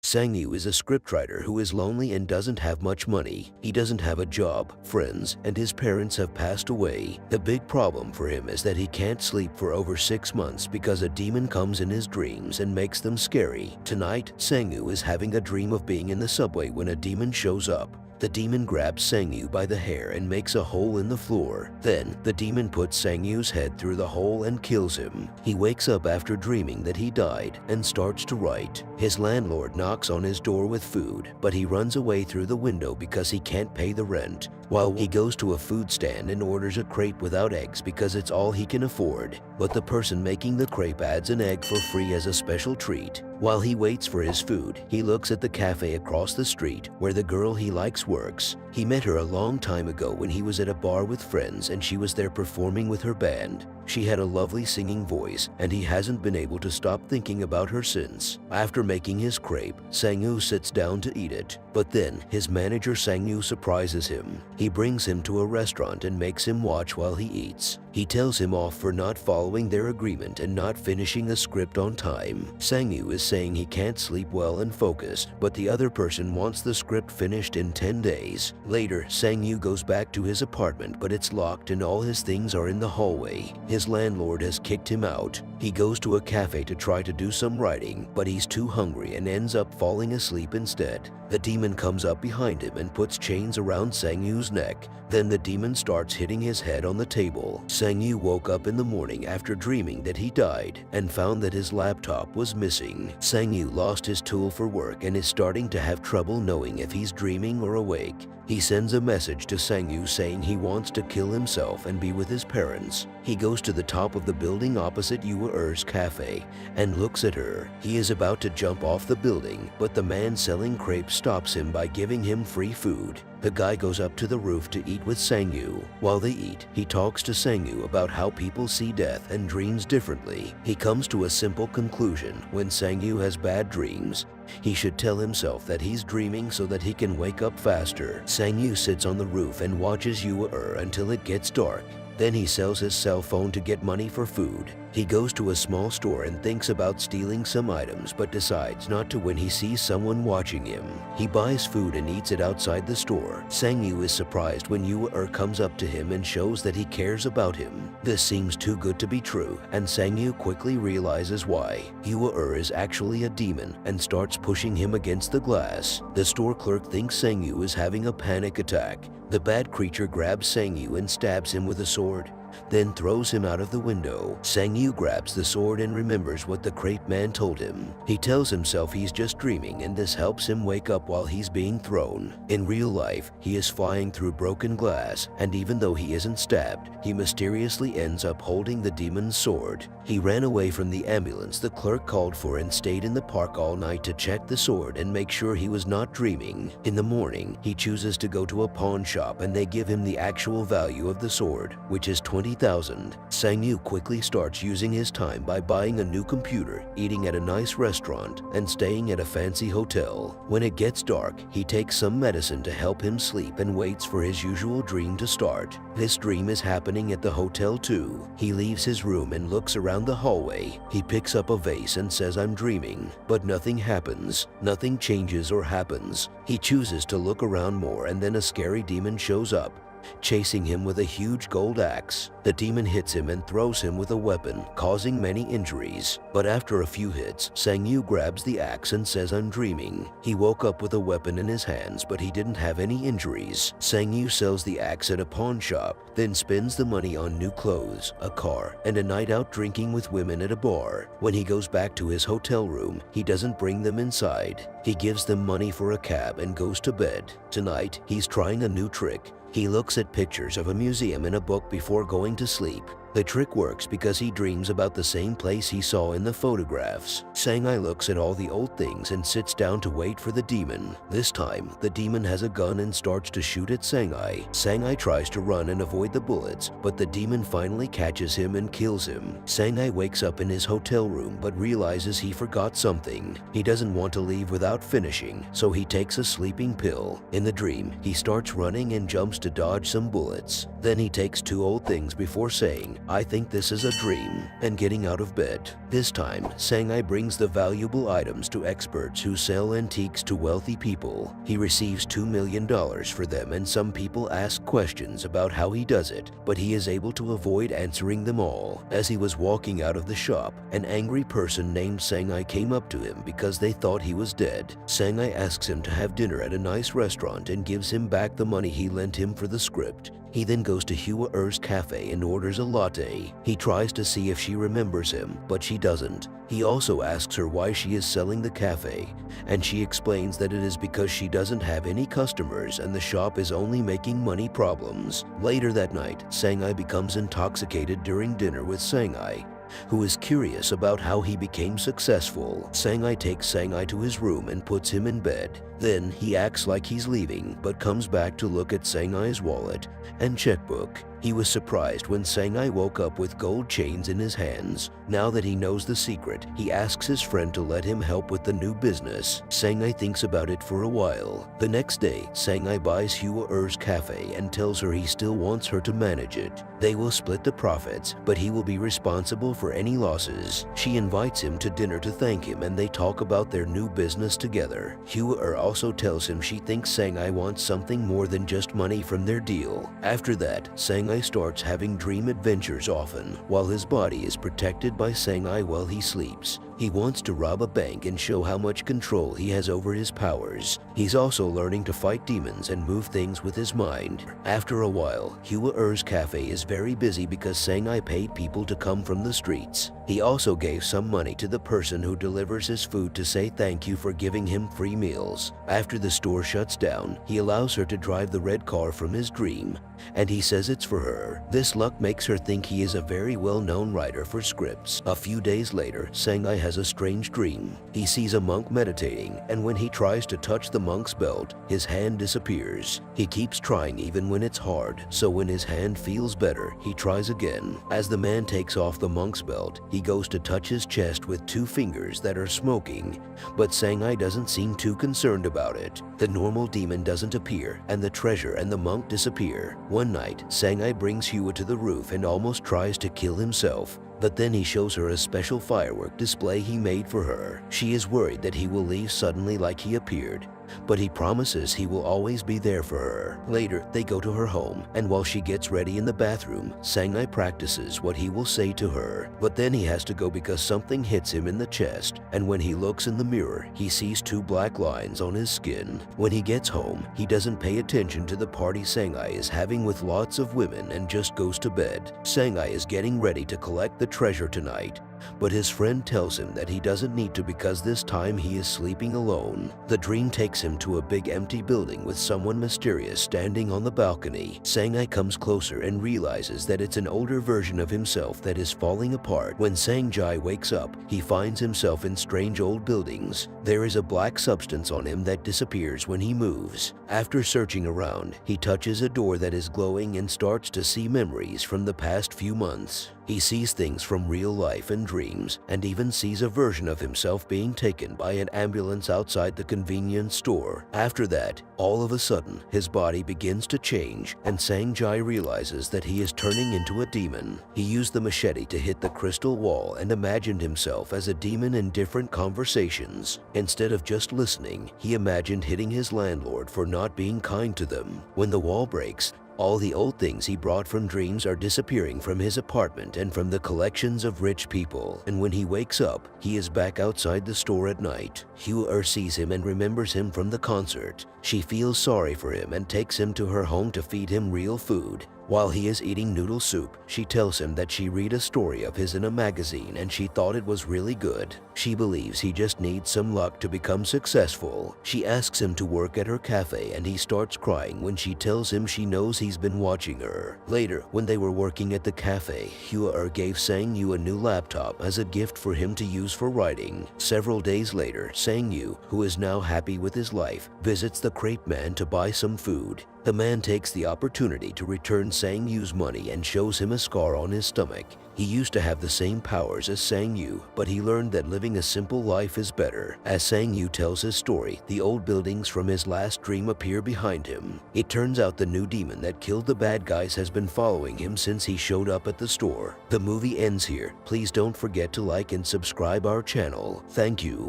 Sang-yu is a scriptwriter who is lonely and doesn't have much money. He doesn't have a job, friends, and his parents have passed away. The big problem for him is that he can't sleep for over 6 months because a demon comes in his dreams and makes them scary. Tonight, Sang-yu is having a dream of being in the subway when a demon shows up. The demon grabs Sang-yu by the hair and makes a hole in the floor. Then, the demon puts Sang-yu's head through the hole and kills him. He wakes up after dreaming that he died and starts to write. His landlord knocks on his door with food, but he runs away through the window because he can't pay the rent. While he goes to a food stand and orders a crepe without eggs because it's all he can afford. But the person making the crepe adds an egg for free as a special treat. While he waits for his food, he looks at the cafe across the street where the girl he likes works. He met her a long time ago when he was at a bar with friends and she was there performing with her band. She had a lovely singing voice and he hasn't been able to stop thinking about her since. After making his crepe, Sang-yu sits down to eat it. But then, his manager Sang-yu surprises him. He brings him to a restaurant and makes him watch while he eats. He tells him off for not following their agreement and not finishing a script on time. Sang-yu is saying he can't sleep well and focus, but the other person wants the script finished in 10 days. Later, Sang-yu goes back to his apartment, but it's locked and all his things are in the hallway. His landlord has kicked him out. He goes to a cafe to try to do some writing, but he's too hungry and ends up falling asleep instead. The demon comes up behind him and puts chains around Sang-yu's neck. Then the demon starts hitting his head on the table. Sang-yu woke up in the morning after dreaming that he died and found that his laptop was missing. Sang-yu lost his tool for work and is starting to have trouble knowing if he's dreaming or awake. He sends a message to Sang-yu saying he wants to kill himself and be with his parents. He goes to the top of the building opposite Yua-er's cafe and looks at her. He is about to jump off the building, but the man selling crepes stops him by giving him free food. The guy goes up to the roof to eat with Sang-yu. While they eat, he talks to Sang-yu about how people see death and dreams differently. He comes to a simple conclusion: when Sang-yu has bad dreams, he should tell himself that he's dreaming so that he can wake up faster. Sang-yu sits on the roof and watches Yua-er until it gets dark. Then he sells his cell phone to get money for food. He goes to a small store and thinks about stealing some items but decides not to when he sees someone watching him. He buys food and eats it outside the store. Sang-yu is surprised when Yua-er comes up to him and shows that he cares about him. This seems too good to be true, and Sang-yu quickly realizes why. Yua-er is actually a demon and starts pushing him against the glass. The store clerk thinks Sang-yu is having a panic attack. The bad creature grabs Sang-yu and stabs him with a sword, then throws him out of the window. Sang-yu grabs the sword and remembers what the crepe man told him. He tells himself he's just dreaming and this helps him wake up while he's being thrown. In real life, he is flying through broken glass, and even though he isn't stabbed, he mysteriously ends up holding the demon's sword. He ran away from the ambulance the clerk called for and stayed in the park all night to check the sword and make sure he was not dreaming. In the morning, he chooses to go to a pawn shop and they give him the actual value of the sword, which is 20,000. Sang-yu quickly starts using his time by buying a new computer, eating at a nice restaurant, and staying at a fancy hotel. When it gets dark, he takes some medicine to help him sleep and waits for his usual dream to start. This dream is happening at the hotel too. He leaves his room and looks around the hallway. He picks up a vase and says, "I'm dreaming," but nothing happens. Nothing changes or happens. He chooses to look around more and then a scary demon shows up, chasing him with a huge gold axe. The demon hits him and throws him with a weapon, causing many injuries. But after a few hits, Sang-yu grabs the axe and says, "I'm dreaming." He woke up with a weapon in his hands, but he didn't have any injuries. Sang-yu sells the axe at a pawn shop, then spends the money on new clothes, a car, and a night out drinking with women at a bar. When he goes back to his hotel room, he doesn't bring them inside. He gives them money for a cab and goes to bed. Tonight, he's trying a new trick. He looks at pictures of a museum in a book before going to sleep. The trick works because he dreams about the same place he saw in the photographs. Sang-yu looks at all the old things and sits down to wait for the demon. This time, the demon has a gun and starts to shoot at Sang-yu. Sang-yu tries to run and avoid the bullets, but the demon finally catches him and kills him. Sang-yu wakes up in his hotel room but realizes he forgot something. He doesn't want to leave without finishing, so he takes a sleeping pill. In the dream, he starts running and jumps to dodge some bullets. Then he takes two old things before saying, I think this is a dream, and getting out of bed. This time, Sang-ai brings the valuable items to experts who sell antiques to wealthy people. He receives $2 million for them, and some people ask questions about how he does it, but he is able to avoid answering them all. As he was walking out of the shop, an angry person named Sang-ai came up to him because they thought he was dead. Sang-ai asks him to have dinner at a nice restaurant and gives him back the money he lent him for the script. He then goes to Hua-er's cafe and orders a latte. He tries to see if she remembers him, but she doesn't. He also asks her why she is selling the cafe, and she explains that it is because she doesn't have any customers and the shop is only making money problems. Later that night, Sang-ai becomes intoxicated during dinner with Sang-ai, who is curious about how he became successful. Sang-ai takes Sang-ai to his room and puts him in bed. Then he acts like he's leaving, but comes back to look at Sang-ai's wallet and checkbook. He was surprised when Sang-ai woke up with gold chains in his hands. Now that he knows the secret, he asks his friend to let him help with the new business. Sang-ai thinks about it for a while. The next day, Sang-ai buys Hua-er's cafe and tells her he still wants her to manage it. They will split the profits, but he will be responsible for any losses. She invites him to dinner to thank him, and they talk about their new business together. Hua-er also tells him she thinks Sang-ai wants something more than just money from their deal. After that, Sang-ai starts having dream adventures often, while his body is protected by Sang-ai while he sleeps. He wants to rob a bank and show how much control he has over his powers. He's also learning to fight demons and move things with his mind. After a while, Hua-er's cafe is very busy because Sang-ai paid people to come from the streets. He also gave some money to the person who delivers his food to say thank you for giving him free meals. After the store shuts down, he allows her to drive the red car from his dream, and he says it's for her. This luck makes her think he is a very well-known writer for scripts. A few days later, Sang-ai has a strange dream. He sees a monk meditating, and when he tries to touch the monk's belt, his hand disappears. He keeps trying even when it's hard, so when his hand feels better, he tries again. As the man takes off the monk's belt, he goes to touch his chest with 2 fingers that are smoking, but Sang-ai doesn't seem too concerned about it. The normal demon doesn't appear, and the treasure and the monk disappear. One night, Sang-ai brings Hua to the roof and almost tries to kill himself, but then he shows her a special firework display he made for her. She is worried that he will leave suddenly like he appeared, but he promises he will always be there for her. Later, they go to her home, and while she gets ready in the bathroom, Sang-ai practices what he will say to her. But then he has to go because something hits him in the chest, and when he looks in the mirror, he sees 2 black lines on his skin. When he gets home, he doesn't pay attention to the party Sang-ai is having with lots of women and just goes to bed. Sang-ai is getting ready to collect the treasure tonight, but his friend tells him that he doesn't need to because this time he is sleeping alone. The dream takes him to a big empty building with someone mysterious standing on the balcony. Sang-ai comes closer and realizes that it's an older version of himself that is falling apart. When Sang-jai wakes up, he finds himself in strange old buildings. There is a black substance on him that disappears when he moves. After searching around, he touches a door that is glowing and starts to see memories from the past few months. He sees things from real life and dreams, and even sees a version of himself being taken by an ambulance outside the convenience store. After that, all of a sudden, his body begins to change, and Sang-jai realizes that he is turning into a demon. He used the machete to hit the crystal wall and imagined himself as a demon in different conversations. Instead of just listening, he imagined hitting his landlord for not being kind to them. When the wall breaks, all the old things he brought from dreams are disappearing from his apartment and from the collections of rich people. And when he wakes up, he is back outside the store at night. Hua sees him and remembers him from the concert. She feels sorry for him and takes him to her home to feed him real food. While he is eating noodle soup, she tells him that she read a story of his in a magazine and she thought it was really good. She believes he just needs some luck to become successful. She asks him to work at her cafe and he starts crying when she tells him she knows he's been watching her. Later, when they were working at the cafe, Hua gave Sang-yu a new laptop as a gift for him to use for writing. Several days later, Sang-yu, who is now happy with his life, visits the crepe man to buy some food. The man takes the opportunity to return Sang Yu's money and shows him a scar on his stomach. He used to have the same powers as Sang Yu, but he learned that living a simple life is better. As Sang Yu tells his story, the old buildings from his last dream appear behind him. It turns out the new demon that killed the bad guys has been following him since he showed up at the store. The movie ends here. Please don't forget to like and subscribe our channel. Thank you.